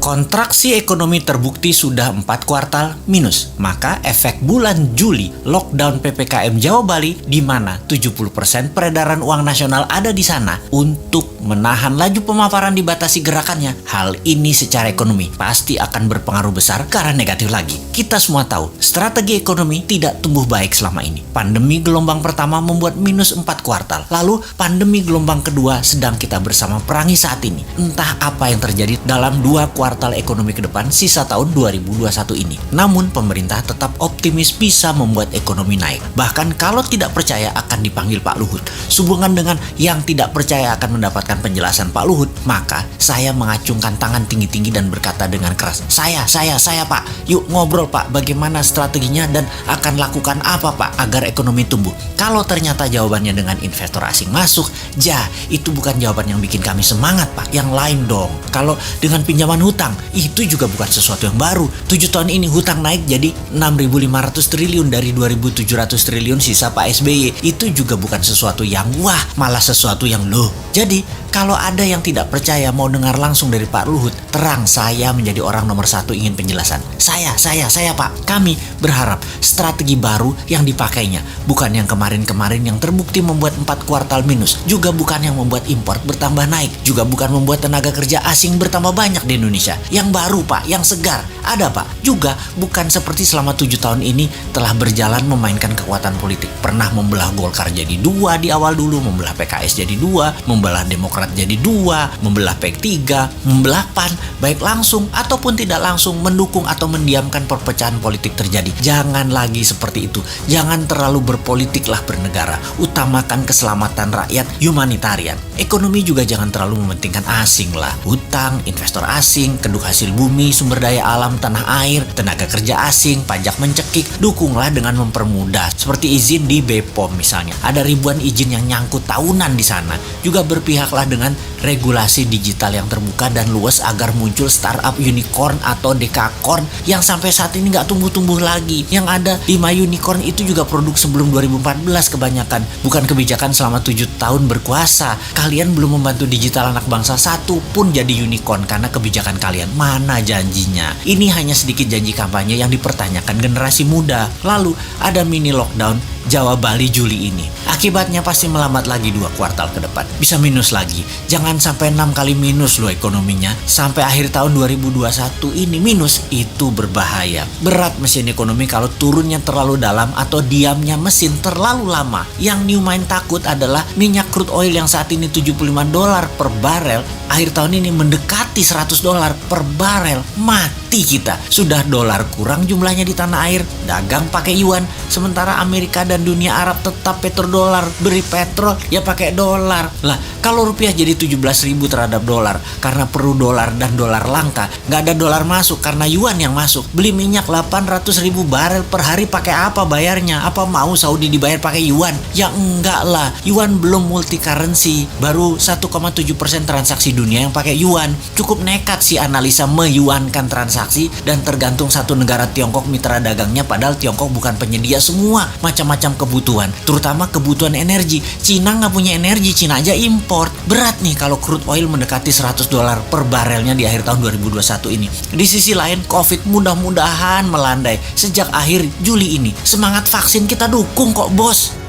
Kontraksi ekonomi terbukti sudah 4 kuartal minus. Maka efek bulan Juli lockdown PPKM Jawa Bali di mana 70% peredaran uang nasional ada di sana untuk menahan laju pemaparan dibatasi gerakannya. Hal ini secara ekonomi pasti akan berpengaruh besar ke arah negatif lagi. Kita semua tahu strategi ekonomi tidak tumbuh baik selama ini. Pandemi gelombang pertama membuat minus 4 kuartal. Lalu pandemi gelombang kedua sedang kita bersama perangi saat ini. Entah apa yang terjadi dalam 2 kuartal ekonomi ke depan sisa tahun 2021 ini. Namun pemerintah tetap optimis bisa membuat ekonomi naik. Bahkan kalau tidak percaya akan dipanggil Pak Luhut. Sehubungan dengan yang tidak percaya akan mendapatkan penjelasan Pak Luhut, maka saya mengacungkan tangan tinggi-tinggi dan berkata dengan keras, Saya Pak, yuk ngobrol Pak, bagaimana strateginya dan akan lakukan apa Pak agar ekonomi tumbuh. Kalau ternyata jawabannya dengan investor asing masuk, itu bukan jawaban yang bikin kami semangat Pak, yang lain dong. Kalau dengan pinjaman hutang, itu juga bukan sesuatu yang baru. 7 tahun ini hutang naik jadi 6.500 triliun dari 2.700 triliun sisa Pak SBY. Itu juga bukan sesuatu yang wah, malah sesuatu yang loh. Jadi kalau ada yang tidak percaya mau dengar langsung dari Pak Luhut, terang saya menjadi orang nomor 1 ingin penjelasan. Saya Pak, kami berharap strategi baru yang dipakainya, bukan yang kemarin-kemarin yang terbukti membuat 4 kuartal minus, juga bukan yang membuat impor bertambah naik, juga bukan membuat tenaga kerja asing bertambah banyak di Indonesia. Yang baru Pak, yang segar, ada Pak. Juga bukan seperti selama 7 tahun ini telah berjalan memainkan kekuatan politik. Pernah membelah Golkar jadi 2 di awal dulu, membelah PKS jadi 2, membelah Demokrat jadi 2, membelah P3, membelah PAN, baik langsung ataupun tidak langsung, mendukung atau mendiamkan perpecahan politik terjadi. Jangan lagi seperti itu. Jangan terlalu berpolitiklah bernegara. Utamakan keselamatan rakyat, humanitarian. Ekonomi juga jangan terlalu mementingkan asing lah. Hutang, investor asing, kedua hasil bumi, sumber daya alam, tanah air, tenaga kerja asing, pajak mencekik. Dukunglah dengan mempermudah. Seperti izin di BPOM misalnya. Ada ribuan izin yang nyangkut tahunan di sana. Juga berpihaklah dengan regulasi digital yang terbuka dan luas agar muncul startup unicorn atau dekakorn yang sampai saat ini nggak tumbuh-tumbuh lagi. Yang ada 5 unicorn itu juga produk sebelum 2014 kebanyakan. Bukan kebijakan selama 7 tahun berkuasa. Kalian belum membantu digital anak bangsa satu pun jadi unicorn karena kebijakan kalian. Mana janjinya? Ini hanya sedikit janji kampanye yang dipertanyakan generasi muda. Lalu ada mini lockdown Jawa Bali Juli ini. Akibatnya pasti melambat lagi 2 kuartal ke depan. Bisa minus lagi. Jangan sampai 6 kali minus loh ekonominya. Sampai akhir tahun 2021 ini minus. Itu berbahaya. Berat mesin ekonomi kalau turunnya terlalu dalam atau diamnya mesin terlalu lama. Yang New Mind takut adalah minyak crude oil yang saat ini $75 per barel. Akhir tahun ini mendekati $100 per barel. Mati kita. Sudah dolar kurang jumlahnya di tanah air. Dagang pakai yuan. Sementara Amerika dan dunia Arab tetap petrodolar. Beri petrol ya pakai dolar. Lah kalau rupiah jadi 17.000 terhadap dolar karena perlu dolar dan dolar langka, nggak ada dolar masuk karena yuan yang masuk. Beli minyak 800.000 barel per hari pakai apa bayarnya? Apa mau Saudi dibayar pakai yuan? Ya enggak lah. Yuan belum multi currency, baru 1,7% transaksi dunia yang pakai yuan. Cukup nekat sih analisa meyuankan transaksi dan tergantung satu negara Tiongkok mitra dagangnya, padahal Tiongkok bukan penyedia semua macam-macam kebutuhan, terutama kebutuhan energi. Cina nggak punya energi, Cina aja import. Berat nih kalau crude oil mendekati $100 per barelnya di akhir tahun 2021 ini. Di sisi lain, COVID mudah-mudahan melandai sejak akhir Juli ini. Semangat vaksin kita dukung kok bos.